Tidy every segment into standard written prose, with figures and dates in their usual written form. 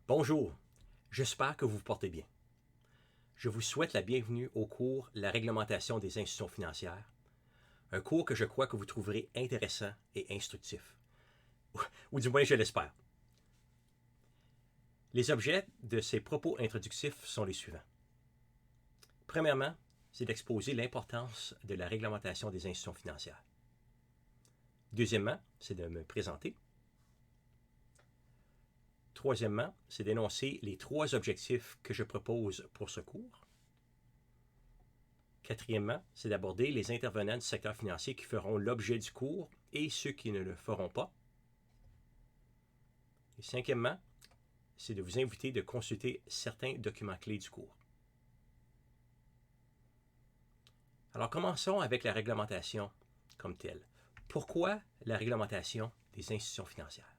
Bonjour, j'espère que vous vous portez bien. Je vous souhaite la bienvenue au cours La réglementation des institutions financières, un cours que je crois que vous trouverez intéressant et instructif, ou du moins je l'espère. Les objets de ces propos introductifs sont les suivants. Premièrement, c'est d'exposer l'importance de la réglementation des institutions financières. Deuxièmement, c'est de me présenter. Troisièmement, c'est d'énoncer les 3 objectifs que je propose pour ce cours. Quatrièmement, c'est d'aborder les intervenants du secteur financier qui feront l'objet du cours et ceux qui ne le feront pas. Et cinquièmement, c'est de vous inviter de consulter certains documents clés du cours. Alors commençons avec la réglementation comme telle. Pourquoi la réglementation des institutions financières?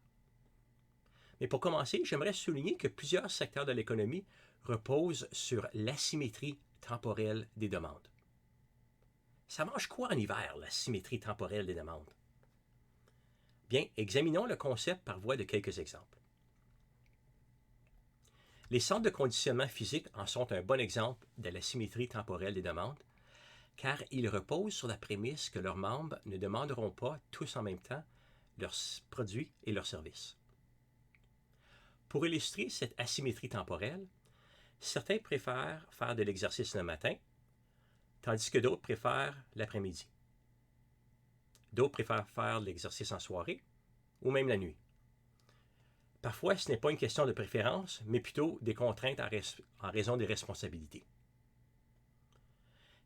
Mais pour commencer, j'aimerais souligner que plusieurs secteurs de l'économie reposent sur l'asymétrie temporelle des demandes. Ça mange quoi en hiver, la symétrie temporelle des demandes? Bien, examinons le concept par voie de quelques exemples. Les centres de conditionnement physique en sont un bon exemple de la symétrie temporelle des demandes, car ils reposent sur la prémisse que leurs membres ne demanderont pas tous en même temps leurs produits et leurs services. Pour illustrer cette asymétrie temporelle, certains préfèrent faire de l'exercice le matin, tandis que d'autres préfèrent l'après-midi. D'autres préfèrent faire de l'exercice en soirée ou même la nuit. Parfois, ce n'est pas une question de préférence, mais plutôt des contraintes en raison des responsabilités.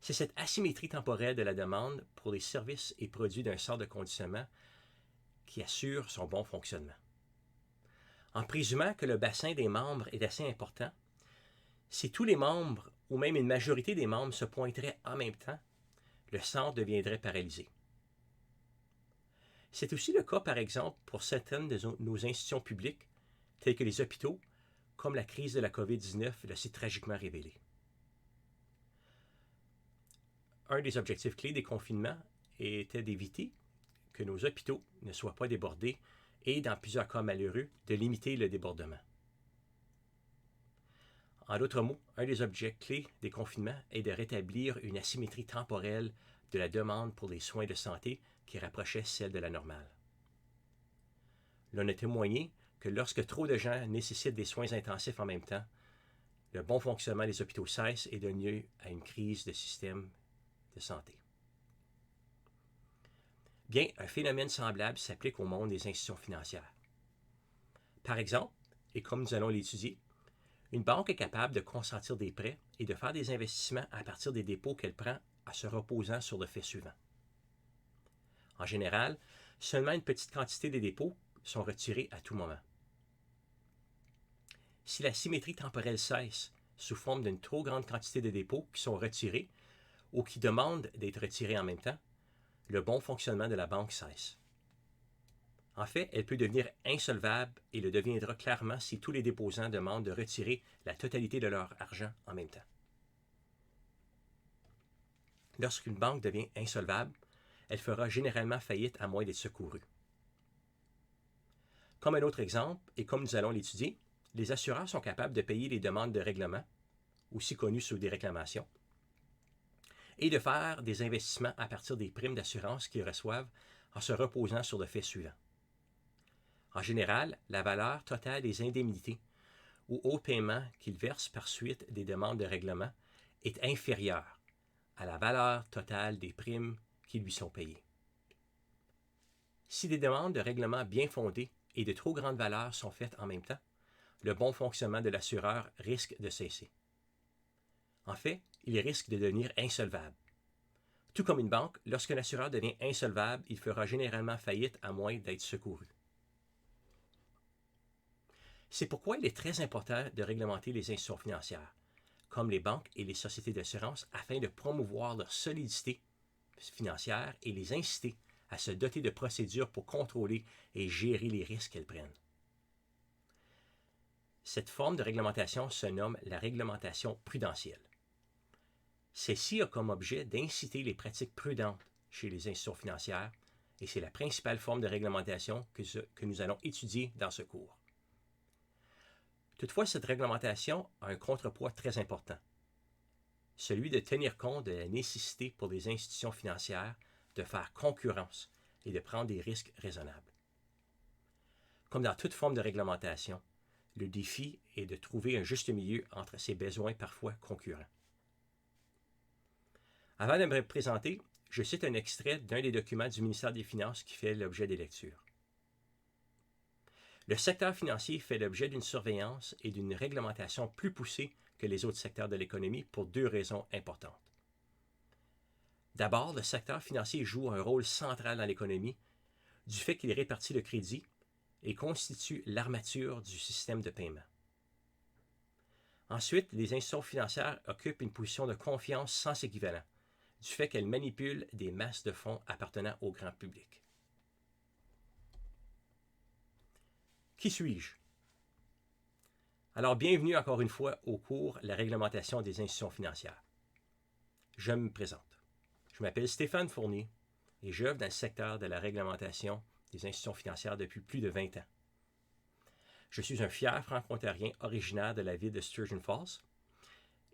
C'est cette asymétrie temporelle de la demande pour les services et produits d'un centre de conditionnement qui assure son bon fonctionnement. En présumant que le bassin des membres est assez important, si tous les membres ou même une majorité des membres se pointeraient en même temps, le centre deviendrait paralysé. C'est aussi le cas, par exemple, pour certaines de nos institutions publiques, telles que les hôpitaux, comme la crise de la COVID-19 l'a si tragiquement révélé. Un des objectifs clés des confinements était d'éviter que nos hôpitaux ne soient pas débordés et, dans plusieurs cas malheureux, de limiter le débordement. En d'autres mots, un des objets clés des confinements est de rétablir une asymétrie temporelle de la demande pour les soins de santé qui rapprochait celle de la normale. L'on a témoigné que lorsque trop de gens nécessitent des soins intensifs en même temps, le bon fonctionnement des hôpitaux cesse et donne lieu à une crise de système de santé. Bien, un phénomène semblable s'applique au monde des institutions financières. Par exemple, et comme nous allons l'étudier, une banque est capable de consentir des prêts et de faire des investissements à partir des dépôts qu'elle prend en se reposant sur le fait suivant. En général, seulement une petite quantité des dépôts sont retirés à tout moment. Si la symétrie temporelle cesse sous forme d'une trop grande quantité de dépôts qui sont retirés ou qui demandent d'être retirés en même temps, le bon fonctionnement de la banque cesse. En fait, elle peut devenir insolvable et le deviendra clairement si tous les déposants demandent de retirer la totalité de leur argent en même temps. Lorsqu'une banque devient insolvable, elle fera généralement faillite à moins d'être secourue. Comme un autre exemple, et comme nous allons l'étudier, les assureurs sont capables de payer les demandes de règlement, aussi connues sous des réclamations, et de faire des investissements à partir des primes d'assurance qu'ils reçoivent en se reposant sur le fait suivant. En général, la valeur totale des indemnités ou autres paiements qu'ils versent par suite des demandes de règlement est inférieure à la valeur totale des primes qui lui sont payées. Si des demandes de règlement bien fondées et de trop grande valeur sont faites en même temps, le bon fonctionnement de l'assureur risque de cesser. En fait, il risque de devenir insolvable. Tout comme une banque, lorsqu'un assureur devient insolvable, il fera généralement faillite à moins d'être secouru. C'est pourquoi il est très important de réglementer les institutions financières, comme les banques et les sociétés d'assurance, afin de promouvoir leur solidité financière et les inciter à se doter de procédures pour contrôler et gérer les risques qu'elles prennent. Cette forme de réglementation se nomme la réglementation prudentielle. Celle-ci a comme objet d'inciter les pratiques prudentes chez les institutions financières et c'est la principale forme de réglementation que nous allons étudier dans ce cours. Toutefois, cette réglementation a un contrepoids très important, celui de tenir compte de la nécessité pour les institutions financières de faire concurrence et de prendre des risques raisonnables. Comme dans toute forme de réglementation, le défi est de trouver un juste milieu entre ces besoins parfois concurrents. Avant de me présenter, je cite un extrait d'un des documents du ministère des Finances qui fait l'objet des lectures. Le secteur financier fait l'objet d'une surveillance et d'une réglementation plus poussée que les autres secteurs de l'économie pour deux raisons importantes. D'abord, le secteur financier joue un rôle central dans l'économie du fait qu'il répartit le crédit et constitue l'armature du système de paiement. Ensuite, les institutions financières occupent une position de confiance sans équivalent, du fait qu'elles manipulent des masses de fonds appartenant au grand public. Qui suis-je? Alors, bienvenue encore une fois au cours La réglementation des institutions financières. Je me présente. Je m'appelle Stéphane Fournier et j'œuvre dans le secteur de la réglementation des institutions financières depuis plus de 20 ans. Je suis un fier franco-ontarien originaire de la ville de Sturgeon Falls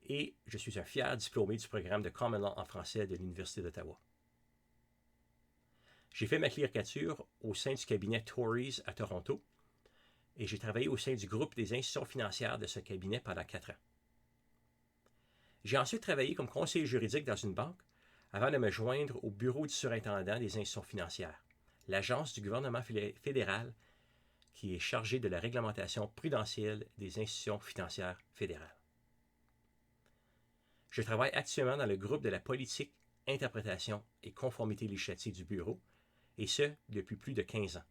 et je suis un fier diplômé du programme de Common Law en français de l'Université d'Ottawa. J'ai fait ma caricature au sein du cabinet Torys à Toronto et j'ai travaillé au sein du groupe des institutions financières de ce cabinet pendant 4 ans. J'ai ensuite travaillé comme conseiller juridique dans une banque avant de me joindre au bureau du surintendant des institutions financières, l'agence du gouvernement fédéral qui est chargée de la réglementation prudentielle des institutions financières fédérales. Je travaille actuellement dans le groupe de la politique, interprétation et conformité législative du bureau, et ce, depuis plus de 15 ans.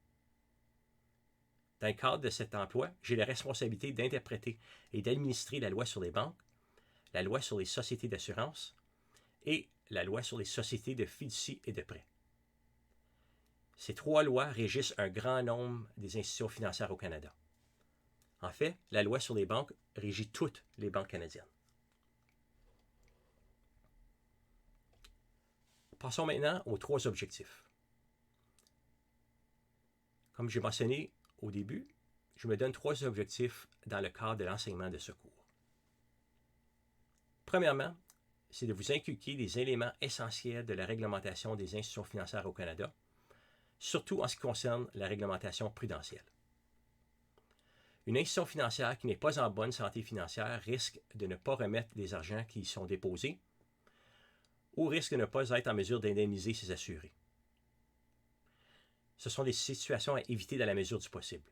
Dans le cadre de cet emploi, j'ai la responsabilité d'interpréter et d'administrer la loi sur les banques, la loi sur les sociétés d'assurance et la loi sur les sociétés de fiducie et de prêt. Ces 3 lois régissent un grand nombre des institutions financières au Canada. En fait, la loi sur les banques régit toutes les banques canadiennes. Passons maintenant aux 3 objectifs. Comme j'ai mentionné au début, je me donne 3 objectifs dans le cadre de l'enseignement de ce cours. Premièrement, c'est de vous inculquer des éléments essentiels de la réglementation des institutions financières au Canada, surtout en ce qui concerne la réglementation prudentielle. Une institution financière qui n'est pas en bonne santé financière risque de ne pas remettre les argents qui y sont déposés ou risque de ne pas être en mesure d'indemniser ses assurés. Ce sont des situations à éviter dans la mesure du possible.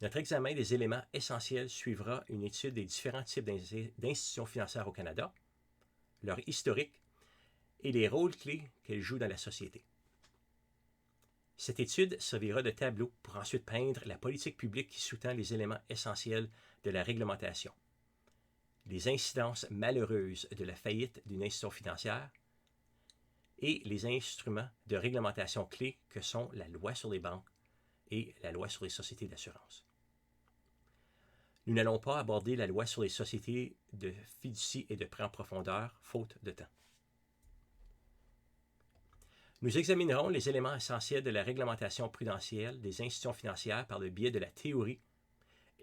Notre examen des éléments essentiels suivra une étude des différents types d'institutions financières au Canada, leur historique et les rôles clés qu'elles jouent dans la société. Cette étude servira de tableau pour ensuite peindre la politique publique qui sous-tend les éléments essentiels de la réglementation, les incidences malheureuses de la faillite d'une institution financière et les instruments de réglementation clés que sont la loi sur les banques et la loi sur les sociétés d'assurance. Nous n'allons pas aborder la loi sur les sociétés de fiducie et de prêt en profondeur, faute de temps. Nous examinerons les éléments essentiels de la réglementation prudentielle des institutions financières par le biais de la théorie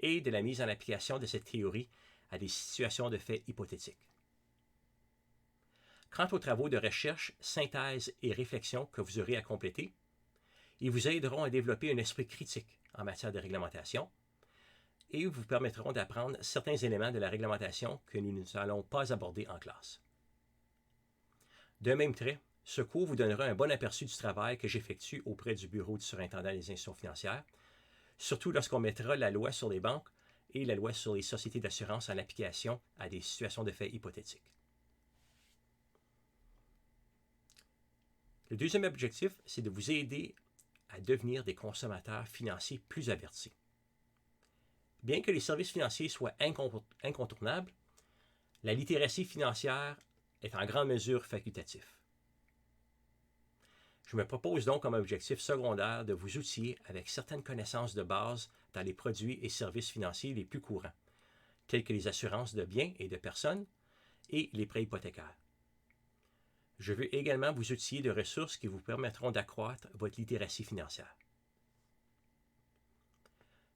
et de la mise en application de cette théorie à des situations de faits hypothétiques. Quant aux travaux de recherche, synthèse et réflexion que vous aurez à compléter, ils vous aideront à développer un esprit critique en matière de réglementation et vous permettront d'apprendre certains éléments de la réglementation que nous n'allons pas aborder en classe. D'un même trait, ce cours vous donnera un bon aperçu du travail que j'effectue auprès du bureau du surintendant des institutions financières, surtout lorsqu'on mettra la loi sur les banques et la loi sur les sociétés d'assurance en application à des situations de faits hypothétiques. Le deuxième objectif, c'est de vous aider à devenir des consommateurs financiers plus avertis. Bien que les services financiers soient incontournables, la littératie financière est en grande mesure facultative. Je me propose donc comme objectif secondaire de vous outiller avec certaines connaissances de base dans les produits et services financiers les plus courants, tels que les assurances de biens et de personnes et les prêts hypothécaires. Je veux également vous outiller de ressources qui vous permettront d'accroître votre littératie financière.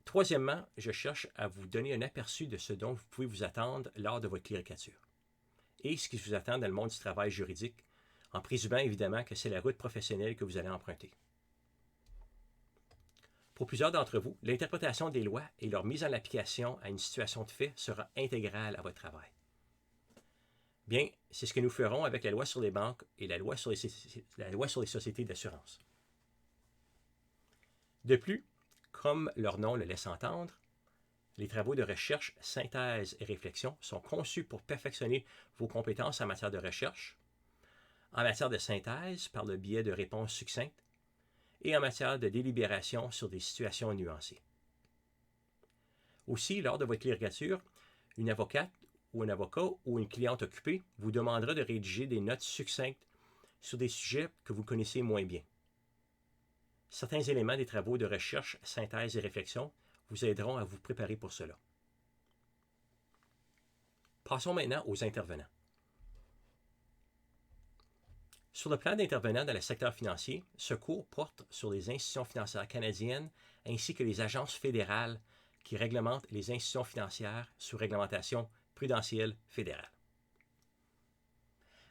Troisièmement, je cherche à vous donner un aperçu de ce dont vous pouvez vous attendre lors de votre cléricature et ce qui vous attend dans le monde du travail juridique, en présumant évidemment que c'est la route professionnelle que vous allez emprunter. Pour plusieurs d'entre vous, l'interprétation des lois et leur mise en application à une situation de fait sera intégrale à votre travail. Bien, c'est ce que nous ferons avec la loi sur les banques et la loi sur les sociétés d'assurance. De plus, comme leur nom le laisse entendre, les travaux de recherche, synthèse et réflexion sont conçus pour perfectionner vos compétences en matière de recherche, en matière de synthèse par le biais de réponses succinctes et en matière de délibération sur des situations nuancées. Aussi, lors de votre cléricature, une avocate ou un avocat ou une cliente occupée vous demandera de rédiger des notes succinctes sur des sujets que vous connaissez moins bien. Certains éléments des travaux de recherche, synthèse et réflexion vous aideront à vous préparer pour cela. Passons maintenant aux intervenants. Sur le plan d'intervenants dans le secteur financier, ce cours porte sur les institutions financières canadiennes ainsi que les agences fédérales qui réglementent les institutions financières sous réglementation prudentielle fédérale.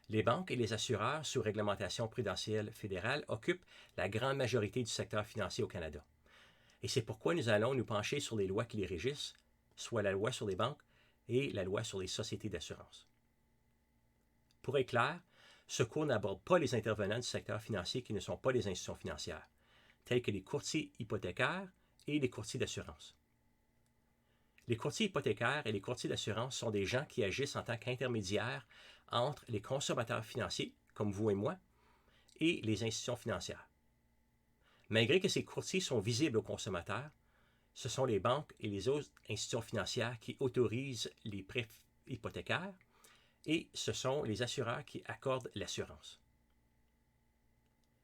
Les banques et les assureurs sous réglementation prudentielle fédérale occupent la grande majorité du secteur financier au Canada. Et c'est pourquoi nous allons nous pencher sur les lois qui les régissent, soit la loi sur les banques et la loi sur les sociétés d'assurance. Pour être clair, ce cours n'aborde pas les intervenants du secteur financier qui ne sont pas des institutions financières, tels que les courtiers hypothécaires et les courtiers d'assurance. Les courtiers hypothécaires et les courtiers d'assurance sont des gens qui agissent en tant qu'intermédiaires entre les consommateurs financiers, comme vous et moi, et les institutions financières. Malgré que ces courtiers sont visibles aux consommateurs, ce sont les banques et les autres institutions financières qui autorisent les prêts hypothécaires et ce sont les assureurs qui accordent l'assurance.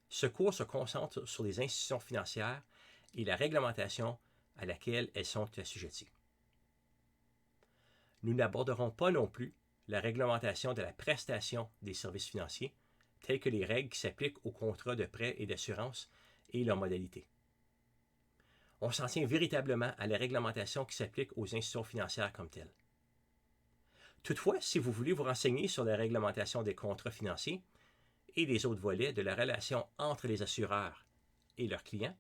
Ce cours se concentre sur les institutions financières et la réglementation à laquelle elles sont assujetties. Nous n'aborderons pas non plus la réglementation de la prestation des services financiers, telles que les règles qui s'appliquent aux contrats de prêt et d'assurance et leurs modalités. On s'en tient véritablement à la réglementation qui s'applique aux institutions financières comme telles. Toutefois, si vous voulez vous renseigner sur la réglementation des contrats financiers et des autres volets de la relation entre les assureurs et leurs clients,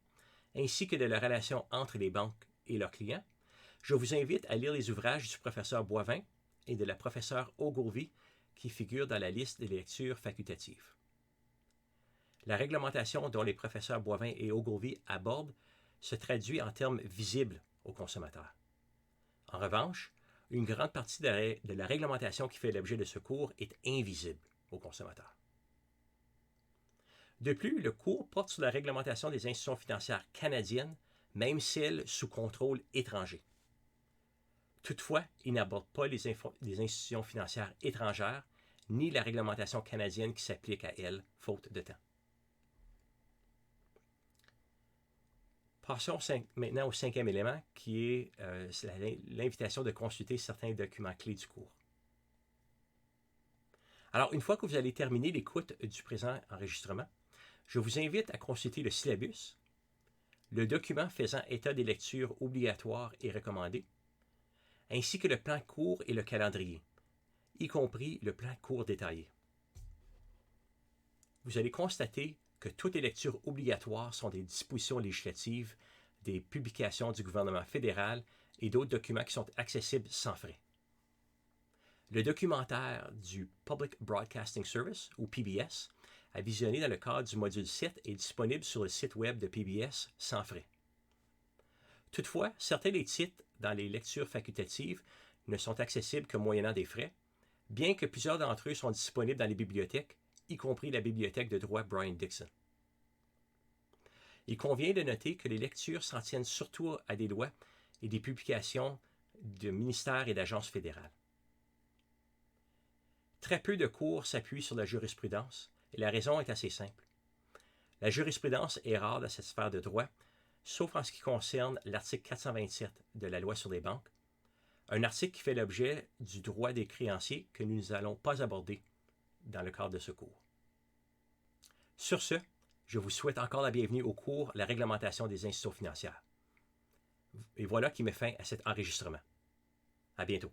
ainsi que de la relation entre les banques et leurs clients, je vous invite à lire les ouvrages du professeur Boivin et de la professeure Ogilvie qui figurent dans la liste des lectures facultatives. La réglementation dont les professeurs Boivin et Ogilvie abordent se traduit en termes visibles aux consommateurs. En revanche, une grande partie de la réglementation qui fait l'objet de ce cours est invisible aux consommateurs. De plus, le cours porte sur la réglementation des institutions financières canadiennes, même celles sous contrôle étranger. Toutefois, il n'aborde pas les institutions financières étrangères, ni la réglementation canadienne qui s'applique à elles, faute de temps. Passons maintenant au cinquième élément, qui est l'invitation de consulter certains documents clés du cours. Alors, une fois que vous allez terminer l'écoute du présent enregistrement, je vous invite à consulter le syllabus, le document faisant état des lectures obligatoires et recommandées, ainsi que le plan de cours et le calendrier, y compris le plan de cours détaillé. Vous allez constater que toutes les lectures obligatoires sont des dispositions législatives, des publications du gouvernement fédéral et d'autres documents qui sont accessibles sans frais. Le documentaire du Public Broadcasting Service, ou PBS, à visionner dans le cadre du module 7 est disponible sur le site web de PBS sans frais. Toutefois, certains des titres dans les lectures facultatives ne sont accessibles que moyennant des frais, bien que plusieurs d'entre eux sont disponibles dans les bibliothèques, y compris la bibliothèque de droit Brian Dixon. Il convient de noter que les lectures s'en tiennent surtout à des lois et des publications de ministères et d'agences fédérales. Très peu de cours s'appuient sur la jurisprudence, et la raison est assez simple. La jurisprudence est rare dans cette sphère de droit, sauf en ce qui concerne l'article 427 de la loi sur les banques, un article qui fait l'objet du droit des créanciers que nous n'allons pas aborder dans le cadre de ce cours. Sur ce, je vous souhaite encore la bienvenue au cours La réglementation des institutions financières. Et voilà qui met fin à cet enregistrement. À bientôt.